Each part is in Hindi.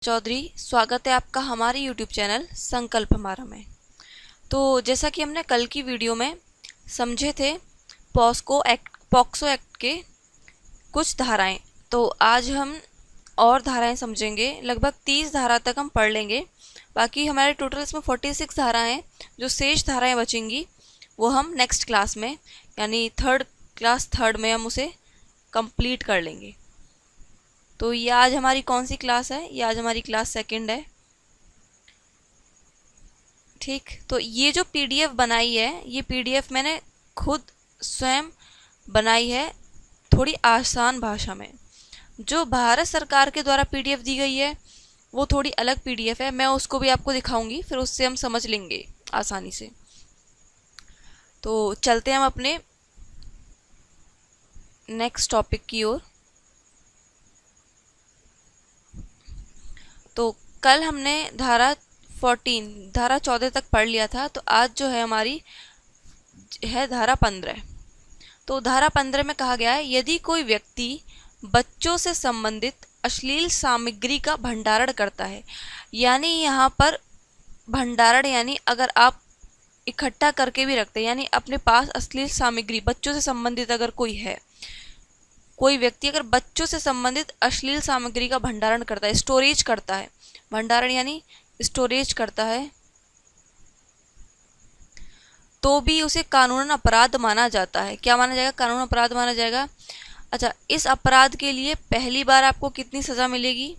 चौधरी, स्वागत है आपका हमारे यूट्यूब चैनल संकल्प हमारा में। तो जैसा कि हमने कल की वीडियो में समझे थे पॉक्सो एक्ट के कुछ धाराएं, तो आज हम और धाराएं समझेंगे। लगभग 30 धारा तक हम पढ़ लेंगे। बाकी हमारे टोटल इसमें 46 धाराएं हैं। जो शेष धाराएं बचेंगी वो हम नेक्स्ट क्लास में यानी क्लास थर्ड में हम उसे कंप्लीट कर लेंगे। तो ये आज हमारी कौन सी क्लास है? ये आज हमारी क्लास सेकंड है। ठीक, तो ये जो पीडीएफ बनाई है, ये पीडीएफ मैंने खुद स्वयं बनाई है थोड़ी आसान भाषा में। जो भारत सरकार के द्वारा पीडीएफ दी गई है वो थोड़ी अलग पीडीएफ है। मैं उसको भी आपको दिखाऊंगी, फिर उससे हम समझ लेंगे आसानी से। तो चलते हैं हम अपने नेक्स्ट टॉपिक की ओर। तो कल हमने धारा 14 तक पढ़ लिया था। तो आज जो है हमारी है धारा 15। तो धारा 15 में कहा गया है, यदि कोई व्यक्ति बच्चों से संबंधित अश्लील सामग्री का भंडारण करता है, यानी यहाँ पर भंडारण यानी अगर आप इकट्ठा करके भी रखते हैं, यानी अपने पास अश्लील सामग्री बच्चों से संबंधित अगर कोई है, कोई व्यक्ति अगर बच्चों से संबंधित अश्लील सामग्री का भंडारण करता है, स्टोरेज करता है, भंडारण यानी स्टोरेज करता है, तो भी उसे कानूनन अपराध माना जाता है। क्या माना जाएगा? कानून अपराध माना जाएगा। अच्छा, इस अपराध के लिए पहली बार आपको कितनी सजा मिलेगी?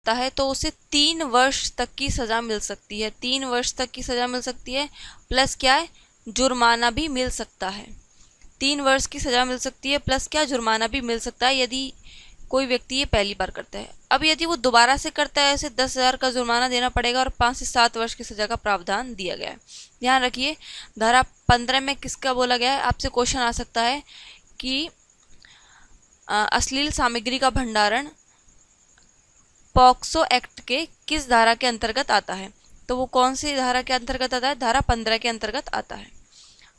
है तो उसे 3 वर्ष तक की सजा मिल सकती है। 3 वर्ष तक की सजा मिल सकती है, प्लस क्या है, जुर्माना भी मिल सकता है। 3 वर्ष की सजा मिल सकती है, प्लस क्या, जुर्माना भी मिल सकता है, यदि कोई व्यक्ति ये पहली बार करता है। अब यदि वो दोबारा से करता है, उसे 10,000 का जुर्माना देना पड़ेगा और 5 से 7 वर्ष की सजा का प्रावधान दिया गया है। ध्यान रखिए, धारा 15 में किसका बोला गया है? आपसे क्वेश्चन आ सकता है कि अश्लील सामग्री का भंडारण पॉक्सो एक्ट के किस धारा के अंतर्गत आता है? तो वो कौन सी धारा के अंतर्गत आता है? धारा 15 के अंतर्गत आता है।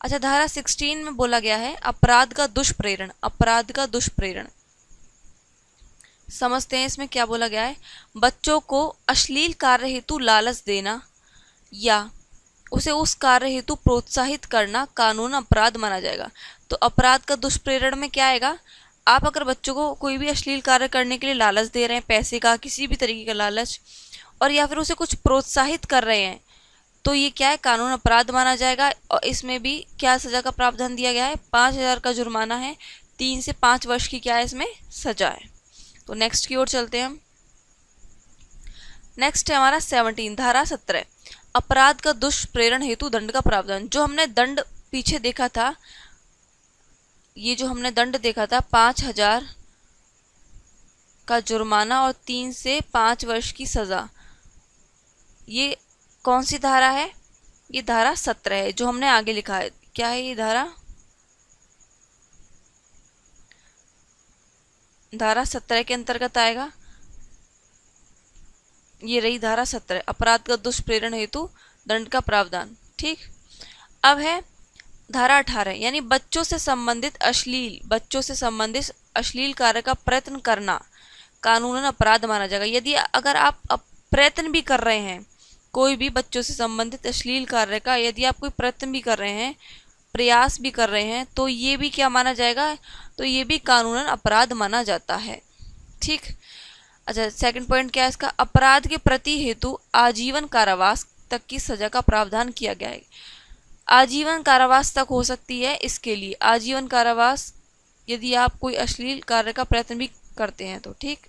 अच्छा, धारा 16 में बोला गया है अपराध का दुष्प्रेरण। अपराध का दुष्प्रेरण समझते हैं, इसमें क्या बोला गया है? बच्चों को अश्लील कार्य हेतु लालच देना या उसे उस कार्य हेतु प्रोत्साहित करना कानून अपराध माना जाएगा। तो अपराध का दुष्प्रेरण में क्या आएगा? आप अगर बच्चों को कोई भी अश्लील कार्य करने के लिए लालच दे रहे हैं, पैसे का, किसी भी तरीके का लालच, और या फिर उसे कुछ प्रोत्साहित कर रहे हैं, तो ये क्या है? कानून अपराध माना जाएगा। और इसमें भी क्या सजा का प्रावधान दिया गया है? 5,000 का जुर्माना है, 3 से 5 वर्ष की क्या है इसमें सजा है। तो नेक्स्ट की ओर चलते हैं हम। नेक्स्ट है हमारा 17, धारा 17, अपराध का दुष्प्रेरण हेतु दंड का प्रावधान। जो हमने दंड पीछे देखा था, ये जो हमने दंड देखा था 5,000 का जुर्माना और 3 से 5 वर्ष की सजा, ये कौन सी धारा है? ये धारा 17 है, जो हमने आगे लिखा है। क्या है ये धारा? धारा 17 के अंतर्गत आएगा। ये रही धारा 17, अपराध का दुष्प्रेरण हेतु दंड का प्रावधान। ठीक, अब है धारा 18, यानी बच्चों से संबंधित अश्लील कार्य का प्रयत्न करना कानूनन अपराध माना जाएगा। यदि अगर आप प्रयत्न भी कर रहे हैं, कोई भी बच्चों से संबंधित अश्लील कार्य का यदि आप कोई प्रयत्न भी कर रहे हैं, प्रयास भी कर रहे हैं, तो ये भी क्या माना जाएगा? तो ये भी कानूनन अपराध माना जाता है। ठीक, अच्छा, सेकंड पॉइंट क्या है इसका? अपराध के प्रति हेतु आजीवन कारावास तक की सजा का प्रावधान किया गया है। आजीवन कारावास तक हो सकती है इसके लिए, आजीवन कारावास यदि आप कोई अश्लील कार्य का प्रयत्न भी करते हैं तो। ठीक,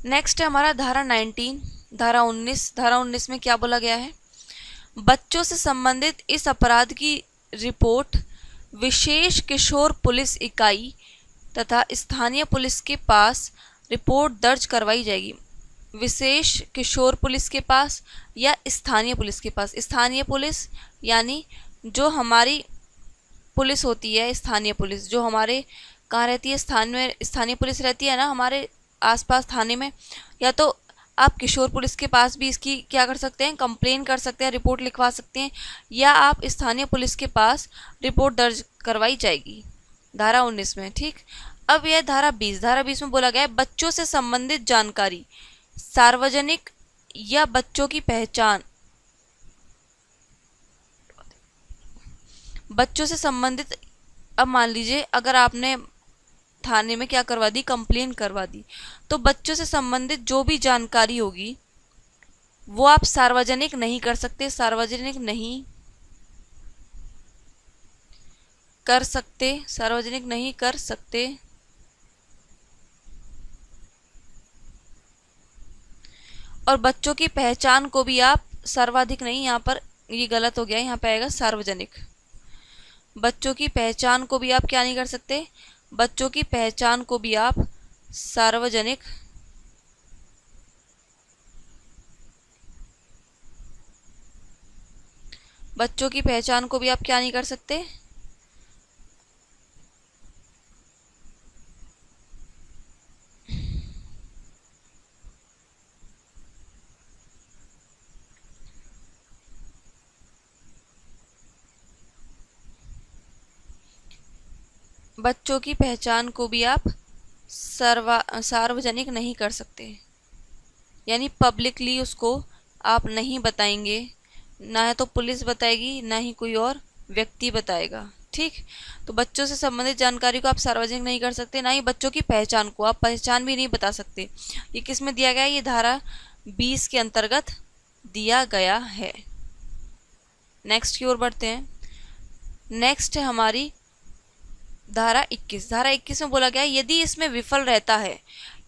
नेक्स्ट है हमारा धारा 19, धारा 19। धारा 19 में क्या बोला गया है? बच्चों से संबंधित इस अपराध की रिपोर्ट विशेष किशोर पुलिस इकाई तथा स्थानीय पुलिस के पास रिपोर्ट दर्ज करवाई जाएगी। विशेष किशोर पुलिस के पास या स्थानीय पुलिस के पास। स्थानीय पुलिस यानी जो हमारी पुलिस होती है, स्थानीय पुलिस जो हमारे कहाँ रहती है, स्थानीय पुलिस रहती है ना हमारे आसपास थाने में। या तो आप किशोर पुलिस के पास भी इसकी क्या कर सकते हैं, कंप्लेन कर सकते हैं, रिपोर्ट लिखवा सकते हैं, या आप स्थानीय पुलिस के पास रिपोर्ट दर्ज करवाई जाएगी धारा 19 में। ठीक, अब यह धारा 20, धारा 20 में बोला गया है बच्चों से संबंधित जानकारी सार्वजनिक या बच्चों की पहचान, बच्चों से संबंधित। अब मान लीजिए अगर आपने थाने में क्या करवा दी, कंप्लेन करवा दी, तो बच्चों से संबंधित जो भी जानकारी होगी वो आप सार्वजनिक नहीं कर सकते, सार्वजनिक नहीं कर सकते, सार्वजनिक नहीं कर सकते। और बच्चों की पहचान को भी आप सर्वाधिक नहीं, यहाँ पर ये गलत हो गया, यहाँ पे आएगा सार्वजनिक। बच्चों की पहचान को भी आप क्या नहीं कर सकते, बच्चों की पहचान को भी आप सार्वजनिक बच्चों की पहचान को भी आप क्या नहीं कर सकते, बच्चों की पहचान को भी आप सार्वजनिक नहीं कर सकते, यानी पब्लिकली उसको आप नहीं बताएंगे, ना तो पुलिस बताएगी ना ही कोई और व्यक्ति बताएगा। ठीक, तो बच्चों से संबंधित जानकारी को आप सार्वजनिक नहीं कर सकते, ना ही बच्चों की पहचान को आप पहचान भी नहीं बता सकते। ये किस में दिया गया है, ये धारा 20 के अंतर्गत दिया गया है। नेक्स्ट की ओर बढ़ते हैं। नेक्स्ट है हमारी धारा 21। धारा 21 में बोला गया है यदि इसमें विफल रहता है,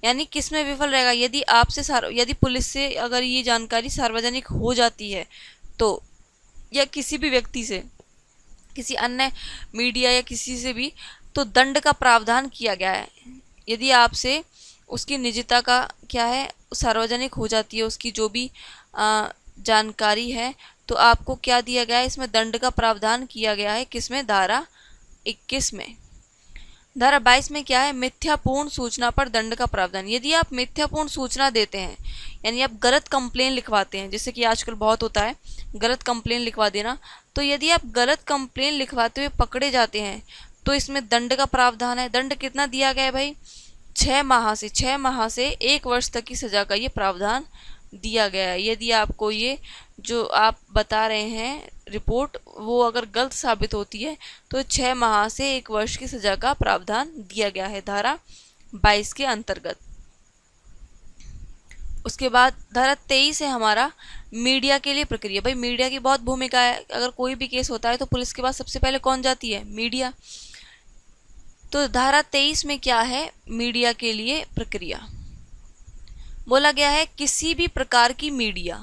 यानी किस में विफल रहेगा, यदि आपसे यदि पुलिस से अगर ये जानकारी सार्वजनिक हो जाती है तो, या किसी भी व्यक्ति से, किसी अन्य मीडिया या किसी से भी, तो दंड का प्रावधान किया गया है। यदि आपसे उसकी निजता का क्या है सार्वजनिक हो जाती है, उसकी जो भी जानकारी है, तो आपको क्या दिया गया है, इसमें दंड का प्रावधान किया गया है। किसमें, धारा 21 में। धारा 22 में क्या है, मिथ्यापूर्ण सूचना पर दंड का प्रावधान। यदि आप मिथ्यापूर्ण सूचना देते हैं, यानी आप गलत कंप्लेन लिखवाते हैं, जैसे कि आजकल बहुत होता है गलत कंप्लेन लिखवा देना, तो यदि आप गलत कंप्लेन लिखवाते हुए पकड़े जाते हैं तो इसमें दंड का प्रावधान है। दंड कितना दिया गया है भाई, 6 माह से 1 वर्ष तक की सजा का ये प्रावधान दिया गया है। यदि आपको ये जो आप बता रहे हैं रिपोर्ट वो अगर गलत साबित होती है तो 6 माह से 1 वर्ष की सजा का प्रावधान दिया गया है धारा 22 के अंतर्गत। उसके बाद धारा 23 है हमारा मीडिया के लिए प्रक्रिया। भाई मीडिया की बहुत भूमिका है, अगर कोई भी केस होता है तो पुलिस के पास सबसे पहले कौन जाती है, मीडिया। तो धारा 23 में क्या है, मीडिया के लिए प्रक्रिया बोला गया है। किसी भी प्रकार की मीडिया,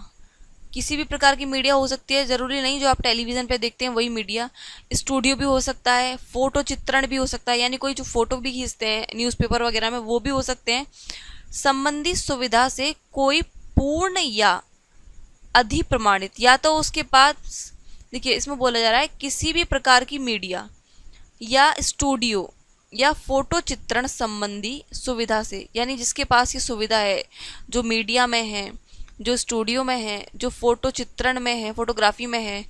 किसी भी प्रकार की मीडिया हो सकती है, ज़रूरी नहीं जो आप टेलीविज़न पे देखते हैं वही मीडिया, स्टूडियो भी हो सकता है, फोटो चित्रण भी हो सकता है, यानी कोई जो फोटो भी खींचते हैं न्यूज़पेपर वगैरह में वो भी हो सकते हैं। संबंधित सुविधा से कोई पूर्ण या अधिप्रमाणित, या तो उसके पास, देखिए इसमें बोला जा रहा है किसी भी प्रकार की मीडिया या स्टूडियो या फोटो चित्रण संबंधी सुविधा से, यानी जिसके पास ये सुविधा है, जो मीडिया में है, जो स्टूडियो में है, जो फोटो चित्रण में है, फोटोग्राफी में है,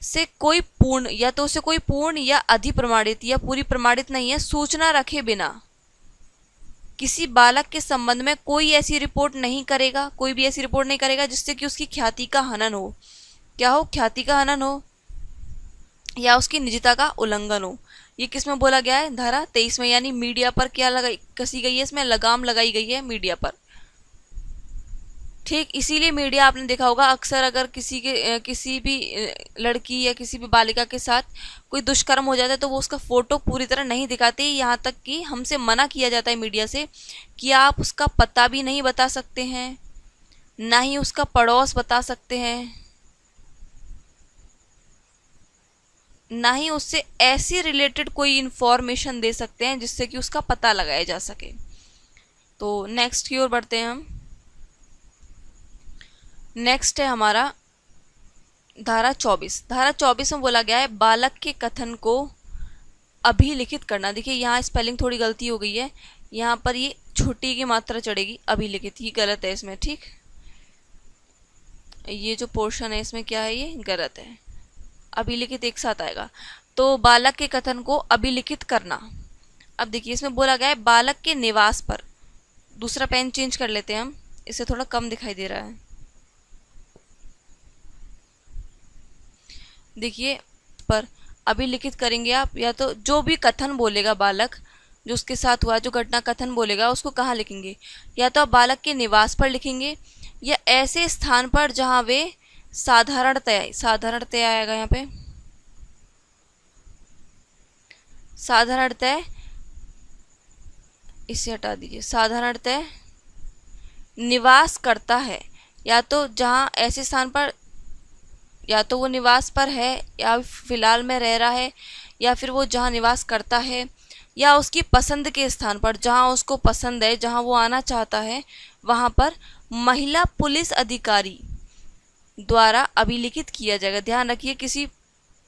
से कोई पूर्ण, या तो उसे कोई पूर्ण या अधिप्रमाणित या पूरी प्रमाणित नहीं है, सूचना रखे बिना किसी बालक के संबंध में कोई ऐसी रिपोर्ट नहीं करेगा, कोई भी ऐसी रिपोर्ट नहीं करेगा जिससे कि उसकी ख्याति का हनन हो। क्या हो, ख्याति का हनन हो या उसकी निजता का उल्लंघन हो। ये किस में बोला गया है, धारा 23 में। यानी मीडिया पर क्या लगाई कसी गई है, इसमें लगाम लगाई गई है मीडिया पर। ठीक, इसीलिए मीडिया आपने देखा होगा अक्सर अगर किसी भी लड़की या किसी भी बालिका के साथ कोई दुष्कर्म हो जाता है तो वो उसका फोटो पूरी तरह नहीं दिखाते, यहाँ तक कि हमसे मना किया जाता है मीडिया से कि आप उसका पता भी नहीं बता सकते हैं, ना ही उसका पड़ोस बता सकते हैं, ना ही उससे ऐसी रिलेटेड कोई इन्फॉर्मेशन दे सकते हैं जिससे कि उसका पता लगाया जा सके। तो नेक्स्ट की ओर बढ़ते हैं हम। नेक्स्ट है हमारा धारा 24। धारा 24 में बोला गया है बालक के कथन को अभिलिखित करना। देखिए यहाँ स्पेलिंग थोड़ी गलती हो गई है, यहाँ पर ये छोटी की मात्रा चढ़ेगी, अभिलिखित, ये गलत है इसमें, ठीक। ये जो पोर्शन है इसमें क्या है, ये गलत है, अभिलिखित एक साथ आएगा। तो बालक के कथन को अभिलिखित करना। अब देखिए इसमें बोला गया है बालक के निवास पर, दूसरा पेन चेंज कर लेते हैं हम, इससे थोड़ा कम दिखाई दे रहा है। देखिए पर अभिलिखित करेंगे आप, या तो जो भी कथन बोलेगा बालक, जो उसके साथ हुआ, जो घटना कथन बोलेगा उसको कहाँ लिखेंगे, या तो आप बालक के निवास पर लिखेंगे या ऐसे स्थान पर जहाँ वे साधारणतया आएगा यहाँ पे, साधारणतः, इसे हटा दीजिए, साधारणतः निवास करता है, या तो जहाँ ऐसे स्थान पर, या तो वो निवास पर है या फिलहाल में रह रहा है, या फिर वो जहाँ निवास करता है, या उसकी पसंद के स्थान पर, जहाँ उसको पसंद है, जहाँ वो आना चाहता है, वहाँ पर महिला पुलिस अधिकारी द्वारा अभिलिखित किया जाएगा। ध्यान रखिए किसी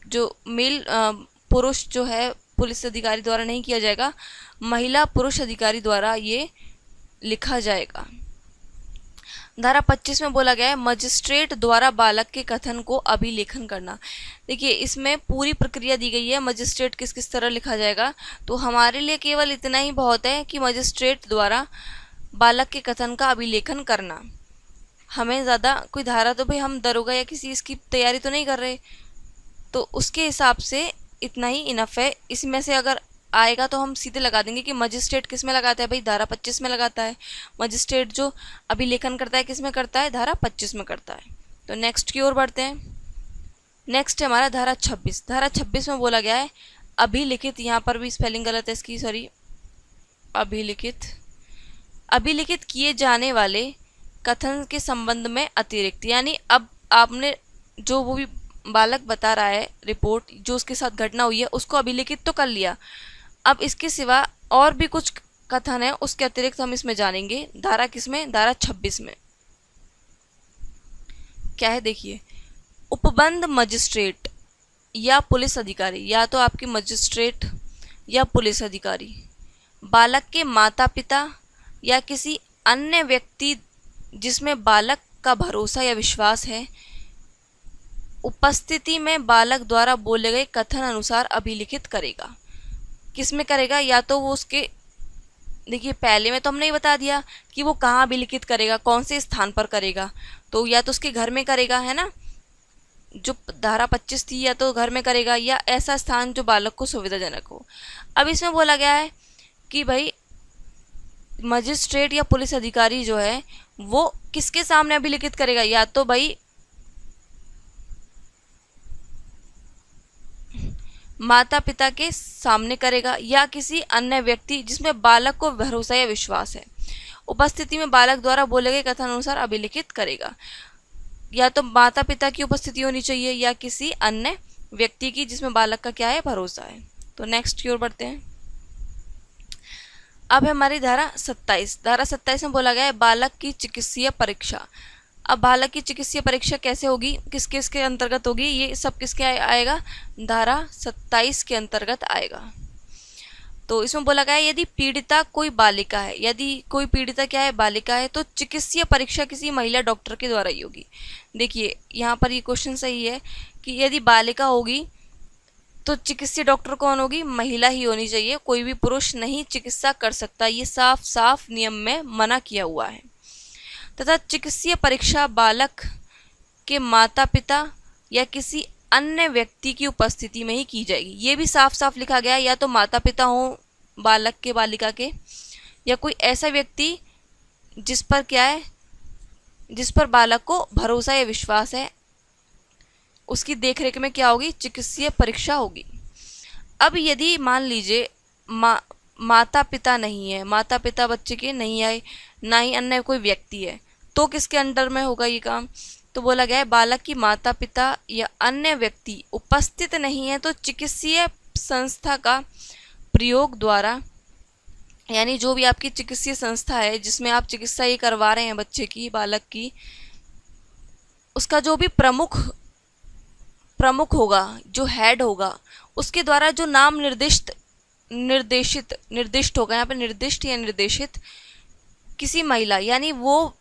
जो मेल पुरुष जो है पुलिस अधिकारी द्वारा नहीं किया जाएगा, महिला पुरुष अधिकारी द्वारा ये लिखा जाएगा। धारा 25 में बोला गया है मजिस्ट्रेट द्वारा बालक के कथन को अभिलेखन करना। देखिए इसमें पूरी प्रक्रिया दी गई है, मजिस्ट्रेट किस किस तरह लिखा जाएगा, तो हमारे लिए केवल इतना ही बहुत है कि मजिस्ट्रेट द्वारा बालक के कथन का अभिलेखन करना। हमें ज़्यादा कोई धारा, तो भाई हम दरोगा या किसी इसकी तैयारी तो नहीं कर रहे, तो उसके हिसाब से इतना ही इनफ है। इसमें से अगर आएगा तो हम सीधे लगा देंगे कि मजिस्ट्रेट किस में लगाता है, भाई धारा 25 में लगाता है। मजिस्ट्रेट जो अभिलेखन करता है किस में करता है, धारा 25 में करता है। तो नेक्स्ट की ओर बढ़ते हैं। नेक्स्ट है हमारा धारा 26। धारा 26 में बोला गया है अभिलिखित, यहाँ पर भी स्पेलिंग गलत है इसकी, सॉरी, अभिलिखित किए जाने वाले कथन के संबंध में अतिरिक्त, यानी अब आपने जो वो भी बालक बता रहा है रिपोर्ट, जो उसके साथ घटना हुई है उसको अभिलिखित तो कर लिया, अब इसके सिवा और भी कुछ कथन है उसके अतिरिक्त हम इसमें जानेंगे। धारा किसमें, धारा 26 में क्या है, देखिए उपबंध मजिस्ट्रेट या पुलिस अधिकारी, या तो आपके मजिस्ट्रेट या पुलिस अधिकारी बालक के माता पिता या किसी अन्य व्यक्ति जिसमें बालक का भरोसा या विश्वास है उपस्थिति में बालक द्वारा बोले गए कथन अनुसार अभिलिखित करेगा। किस में करेगा, या तो वो उसके, देखिए पहले में तो हमने ही बता दिया कि वो कहाँ अभिलिखित करेगा, कौन से स्थान पर करेगा, तो या तो उसके घर में करेगा, है ना, जो धारा 25 थी, या तो घर में करेगा या ऐसा स्थान जो बालक को सुविधाजनक हो। अब इसमें बोला गया है कि भाई मजिस्ट्रेट या पुलिस अधिकारी जो है वो किसके सामने अभिलिखित करेगा, या तो भाई माता पिता के सामने करेगा या किसी अन्य व्यक्ति जिसमें बालक को भरोसा या विश्वास है, उपस्थिति में बालक द्वारा बोले गए कथन अनुसार अभिलिखित करेगा। या तो माता पिता की उपस्थिति होनी चाहिए या किसी अन्य व्यक्ति की जिसमें बालक का क्या है, भरोसा है। तो नेक्स्ट की ओर बढ़ते हैं। अब है हमारी धारा 27। धारा 27 में बोला गया है बालक की चिकित्सीय परीक्षा। अब बालक की चिकित्सीय परीक्षा कैसे होगी, किस किस के अंतर्गत होगी, ये सब किसके आएगा, धारा 27 के अंतर्गत आएगा। तो इसमें बोला गया है यदि पीड़िता कोई बालिका है, यदि कोई पीड़िता क्या है, बालिका है, तो चिकित्सीय परीक्षा किसी महिला डॉक्टर के द्वारा ही होगी। देखिए यहाँ पर ये क्वेश्चन सही है कि यदि बालिका होगी तो चिकित्सीय डॉक्टर कौन होगी, महिला ही होनी चाहिए, कोई भी पुरुष नहीं चिकित्सा कर सकता, ये साफ साफ नियम में मना किया हुआ है। तथा चिकित्सीय परीक्षा बालक के माता पिता या किसी अन्य व्यक्ति की उपस्थिति में ही की जाएगी, ये भी साफ साफ लिखा गया है, या तो माता पिता हो बालक के, बालिका के, या कोई ऐसा व्यक्ति जिस पर क्या है, जिस पर बालक को भरोसा या विश्वास है, उसकी देखरेख में क्या होगी, चिकित्सीय परीक्षा होगी। अब यदि मान लीजिए माता पिता नहीं है, माता पिता बच्चे के नहीं आए, ना ही अन्य कोई व्यक्ति है, तो किसके अंडर में होगा ये काम, तो बोला गया है बालक की माता पिता या अन्य व्यक्ति उपस्थित नहीं है तो चिकित्सीय संस्था का प्रयोग द्वारा, यानी जो भी आपकी चिकित्सीय संस्था है जिसमें आप चिकित्सा ये करवा रहे हैं बच्चे की, बालक की, उसका जो भी प्रमुख प्रमुख होगा, जो हेड होगा, उसके द्वारा जो नाम निर्दिष्ट होगा, यहाँ पे निर्दिष्ट या निर्देशित किसी महिला, यानी वो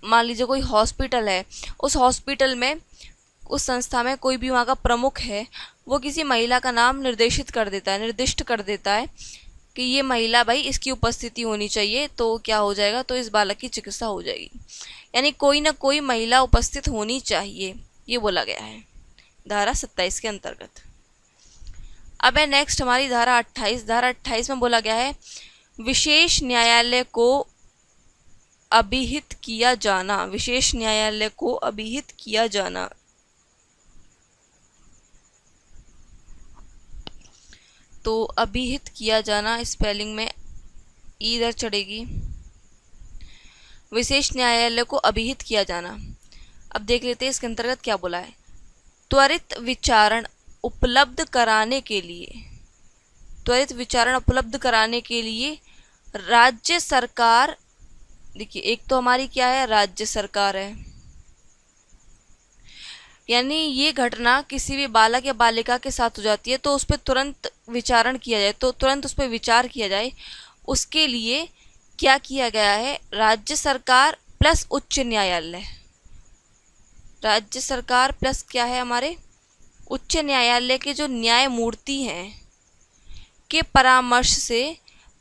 मान लीजिए कोई हॉस्पिटल है, उस हॉस्पिटल में, उस संस्था में कोई भी वहाँ का प्रमुख है, वो किसी महिला का नाम निर्देशित कर देता है, निर्दिष्ट कर देता है कि ये महिला भाई इसकी उपस्थिति होनी चाहिए, तो क्या हो जाएगा, तो इस बालक की चिकित्सा हो जाएगी। यानी कोई ना कोई महिला उपस्थित होनी चाहिए, ये बोला गया है धारा 27 के अंतर्गत। अब है नेक्स्ट हमारी धारा 28। धारा 28 में बोला गया है विशेष न्यायालय को अभिहित किया जाना, विशेष न्यायालय को अभिहित किया जाना। तो अभिहित किया जाना स्पेलिंग में इधर चढ़ेगी, विशेष न्यायालय को अभिहित किया जाना। अब देख लेते हैं इसके अंतर्गत क्या बोला है। त्वरित विचारण उपलब्ध कराने के लिए, त्वरित विचारण उपलब्ध कराने के लिए राज्य सरकार, देखिए एक तो हमारी क्या है, राज्य सरकार है, यानी ये घटना किसी भी बालक या बालिका के साथ हो जाती है तो उस पर तुरंत विचारण किया जाए, तो तुरंत उस पर विचार किया जाए, उसके लिए क्या किया गया है, राज्य सरकार प्लस उच्च न्यायालय, राज्य सरकार प्लस क्या है हमारे उच्च न्यायालय के जो न्यायमूर्ति हैं के परामर्श से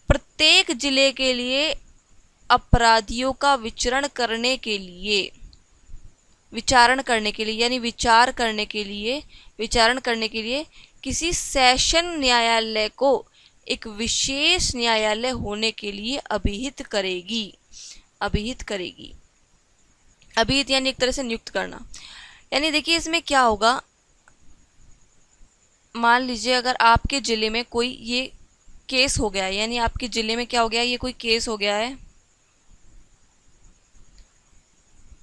प्रत्येक जिले के लिए अपराधियों का विचारण करने के लिए यानी विचार करने के लिए, विचारण करने के लिए किसी सेशन न्यायालय को एक विशेष न्यायालय होने के लिए अभिहित करेगी, अभिहित करेगी। अभिहित यानी एक तरह से नियुक्त करना। यानी देखिए इसमें क्या होगा, मान लीजिए अगर आपके ज़िले में कोई ये केस हो गया है, यानी आपके ज़िले में क्या हो गया, ये कोई केस हो गया है,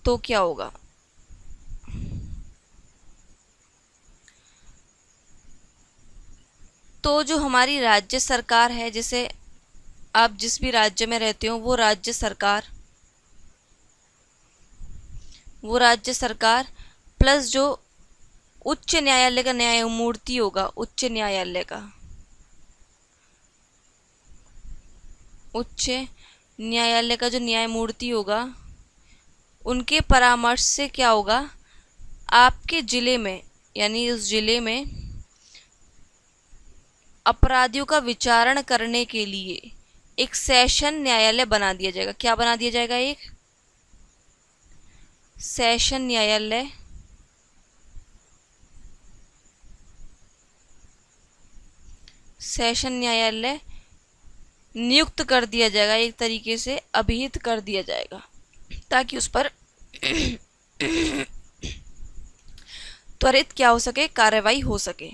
तो क्या होगा, तो जो हमारी राज्य सरकार है, जैसे आप जिस भी राज्य में रहते हो वो राज्य सरकार प्लस जो उच्च न्यायालय का न्यायमूर्ति होगा, उच्च न्यायालय का जो न्यायमूर्ति होगा, उनके परामर्श से क्या होगा, आपके ज़िले में, यानी उस ज़िले में अपराधियों का विचारण करने के लिए एक सेशन न्यायालय बना दिया जाएगा। क्या बना दिया जाएगा, एक सेशन न्यायालय, सेशन न्यायालय नियुक्त कर दिया जाएगा, एक तरीके से अभिहित कर दिया जाएगा, ताकि उस पर त्वरित क्या हो सके, कार्रवाई हो सके।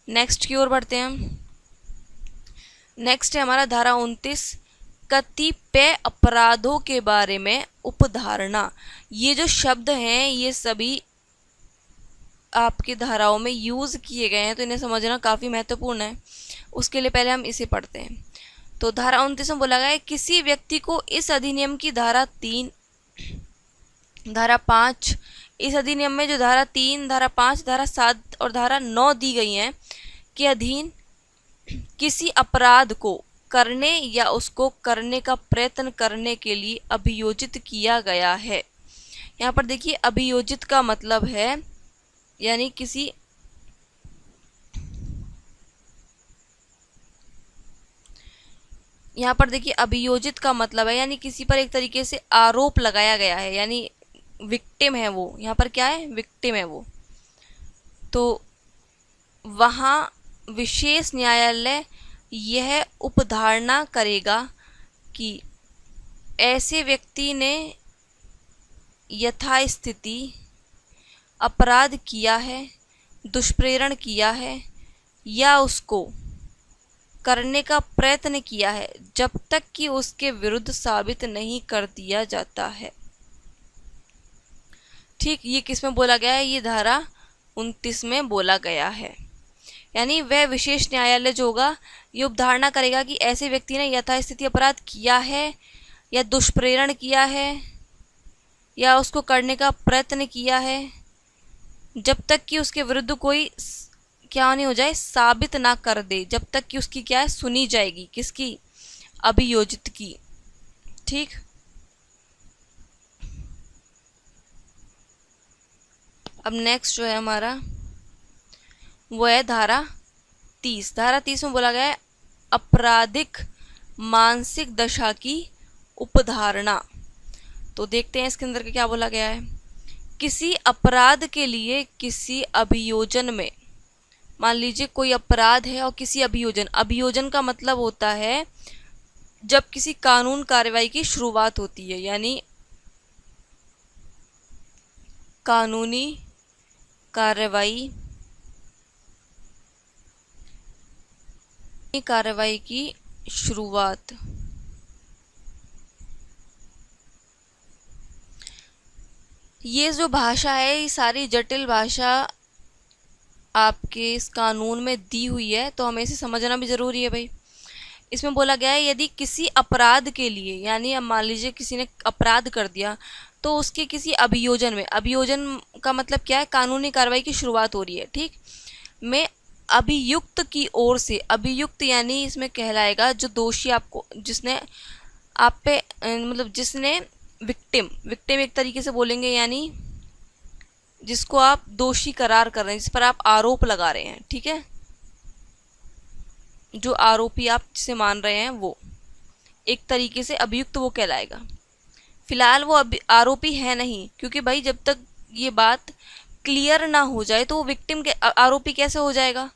नेक्स्ट की ओर बढ़ते हैं हम। नेक्स्ट है हमारा धारा 29 कतिपय अपराधों के बारे में उपधारणा। ये जो शब्द हैं ये सभी आपकी धाराओं में यूज़ किए गए हैं, तो इन्हें समझना काफ़ी महत्वपूर्ण है। उसके लिए पहले हम इसे पढ़ते हैं। तो धारा 29 में बोला गया है किसी व्यक्ति को इस अधिनियम की धारा 3, धारा 5, इस अधिनियम में जो धारा 3, धारा 5, धारा 7 और धारा 9 दी गई हैं के अधीन किसी अपराध को करने या उसको करने का प्रयत्न करने के लिए अभियोजित किया गया है। यहाँ पर देखिए अभियोजित का मतलब है, यानी किसी यहाँ पर देखिए अभियोजित का मतलब है, यानी किसी पर एक तरीके से आरोप लगाया गया है, यानी विक्टिम है वो, यहाँ पर क्या है, विक्टिम है वो। तो वहाँ विशेष न्यायालय यह उपधारणा करेगा कि ऐसे व्यक्ति ने यथास्थिति अपराध किया है, दुष्प्रेरण किया है या उसको करने का प्रयत्न किया है, जब तक कि उसके विरुद्ध साबित नहीं कर दिया जाता है। ठीक, ये किस में बोला गया है, ये धारा 29 में बोला गया है। यानी वह विशेष न्यायालय जो होगा ये उपधारणा करेगा कि ऐसे व्यक्ति ने यथास्थिति अपराध किया है या दुष्प्रेरण किया है या उसको करने का प्रयत्न किया है, जब तक कि उसके विरुद्ध कोई क्या नहीं हो जाए, साबित ना कर दे, जब तक कि उसकी क्या है, सुनी जाएगी, किसकी, अभियोजित की। ठीक। अब नेक्स्ट जो है हमारा वो है धारा 30। धारा 30 में बोला गया है आपराधिक मानसिक दशा की उपधारणा। तो देखते हैं इसके अंदर के क्या बोला गया है। किसी अपराध के लिए किसी अभियोजन में, मान लीजिए कोई अपराध है और किसी अभियोजन, अभियोजन का मतलब होता है जब किसी कानून कार्रवाई की शुरुआत होती है, यानी कानूनी कार्रवाई की शुरुआत। ये जो भाषा है, ये सारी जटिल भाषा आपके इस कानून में दी हुई है, तो हमें इसे समझना भी ज़रूरी है भाई। इसमें बोला गया है यदि किसी अपराध के लिए, यानी अब मान लीजिए किसी ने अपराध कर दिया, तो उसके किसी अभियोजन में, अभियोजन का मतलब क्या है, कानूनी कार्रवाई की शुरुआत हो रही है, ठीक, में अभियुक्त की ओर से, अभियुक्त यानी इसमें कहलाएगा जो दोषी, आपको जिसने आप पे मतलब जिसने विक्टिम, विक्टिम एक तरीके से बोलेंगे, यानी जिसको आप दोषी करार कर रहे हैं, जिस पर आप आरोप लगा रहे हैं, ठीक है, जो आरोपी आप जिसे मान रहे हैं वो एक तरीके से अभियुक्त वो कहलाएगा। फिलहाल वो आरोपी है नहीं, क्योंकि भाई जब तक ये बात क्लियर ना हो जाए तो वो विक्टिम के आरोपी कैसे हो जाएगा,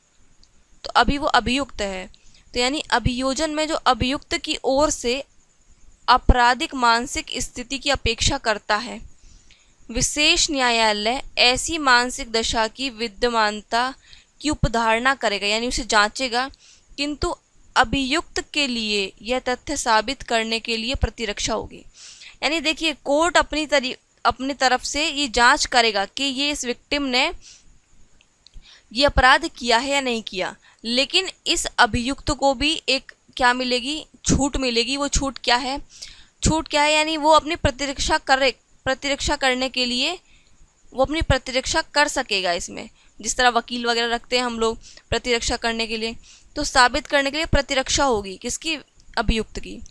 तो अभी वो अभियुक्त है। तो यानी अभियोजन में जो अभियुक्त की ओर से आपराधिक मानसिक स्थिति की अपेक्षा करता है, विशेष न्यायालय ऐसी मानसिक दशा की विद्यमानता की उपधारणा करेगा, यानी उसे जांचेगा, किंतु अभियुक्त के लिए यह तथ्य साबित करने के लिए प्रतिरक्षा होगी। यानी देखिए, कोर्ट अपनी तरफ से ये जांच करेगा कि ये इस विक्टिम ने ये अपराध किया है या नहीं किया, लेकिन इस अभियुक्त को भी एक क्या मिलेगी, छूट मिलेगी। वो छूट क्या है, छूट क्या है, यानी वो अपनी प्रतिरक्षा करने के लिए वो अपनी प्रतिरक्षा कर सकेगा इसमें, जिस तरह वकील वगैरह रखते हैं हम लोग प्रतिरक्षा करने के लिए, तो साबित करने के लिए प्रतिरक्षा होगी किसकी, अभियुक्त की,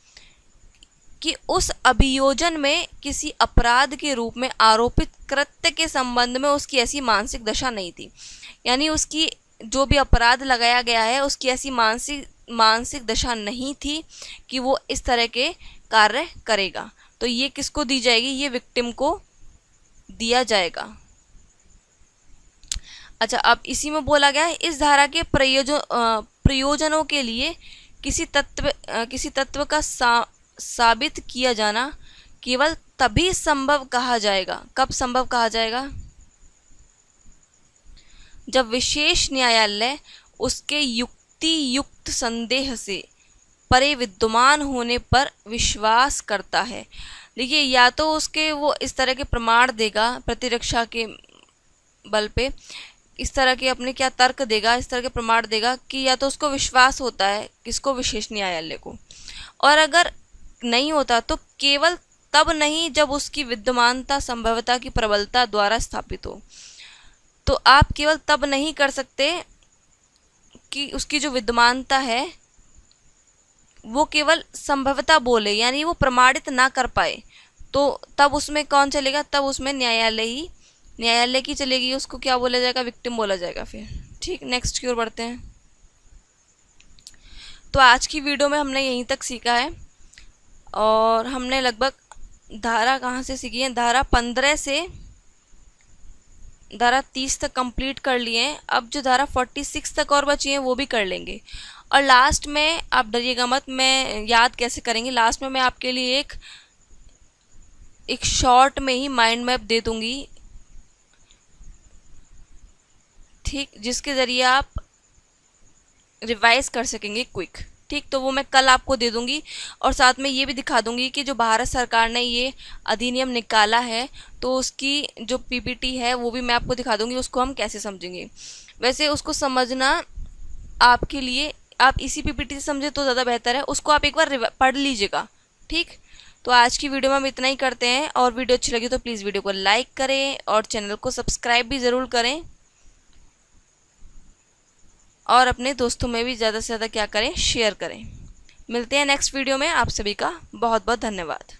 कि उस अभियोजन में किसी अपराध के रूप में आरोपित कृत्य के संबंध में उसकी ऐसी मानसिक दशा नहीं थी, यानी उसकी जो भी अपराध लगाया गया है उसकी ऐसी मानसिक दशा नहीं थी कि वो इस तरह के कार्य करेगा। तो ये किसको दी जाएगी, ये विक्टिम को दिया जाएगा। अच्छा, अब इसी में बोला गया है इस धारा के प्रयोजनों के लिए किसी तत्व का साबित किया जाना केवल तभी संभव कहा जाएगा। कब संभव कहा जाएगा, जब विशेष न्यायालय उसके युक्त संदेह से परे विद्यमान होने पर विश्वास करता है। देखिए, या तो उसके वो इस तरह के प्रमाण देगा प्रतिरक्षा के बल पे, इस तरह के अपने क्या तर्क देगा, इस तरह के प्रमाण देगा कि या तो उसको विश्वास होता है किसको, विशेष न्यायालय को, और अगर नहीं होता तो केवल तब नहीं जब उसकी विद्यमानता संभवता की प्रबलता द्वारा स्थापित हो। तो आप केवल तब नहीं कर सकते कि उसकी जो विद्यमानता है वो केवल संभवता बोले, यानी वो प्रमाणित ना कर पाए, तो तब उसमें कौन चलेगा, तब उसमें न्यायालय की चलेगी, उसको क्या बोला जाएगा, विक्टिम बोला जाएगा फिर। ठीक, नेक्स्ट की ओर बढ़ते हैं। तो आज की वीडियो में हमने यहीं तक सीखा है, और हमने लगभग धारा कहाँ से सीखी है, धारा 15 से धारा 30 तक कंप्लीट कर लिए हैं। अब जो धारा 46 तक और बची हैं वो भी कर लेंगे, और लास्ट में आप डरिएगा मत, मैं याद कैसे करेंगे, लास्ट में मैं आपके लिए एक शॉर्ट में ही माइंड मैप दे दूंगी, ठीक, जिसके ज़रिए आप रिवाइज कर सकेंगे क्विक। ठीक, तो वो मैं कल आपको दे दूंगी, और साथ में ये भी दिखा दूंगी कि जो भारत सरकार ने ये अधिनियम निकाला है तो उसकी जो पीपीटी है वो भी मैं आपको दिखा दूंगी, उसको हम कैसे समझेंगे। वैसे उसको समझना आपके लिए, आप इसी पीपीटी से समझे तो ज़्यादा बेहतर है, उसको आप एक बार पढ़ लीजिएगा, ठीक, तो आज की वीडियो में हम इतना ही करते हैं, और वीडियो अच्छी लगी तो प्लीज़ वीडियो को लाइक करें और चैनल को सब्सक्राइब भी ज़रूर करें, और अपने दोस्तों में भी ज़्यादा से ज़्यादा क्या करें, शेयर करें। मिलते हैं नेक्स्ट वीडियो में। आप सभी का बहुत बहुत धन्यवाद।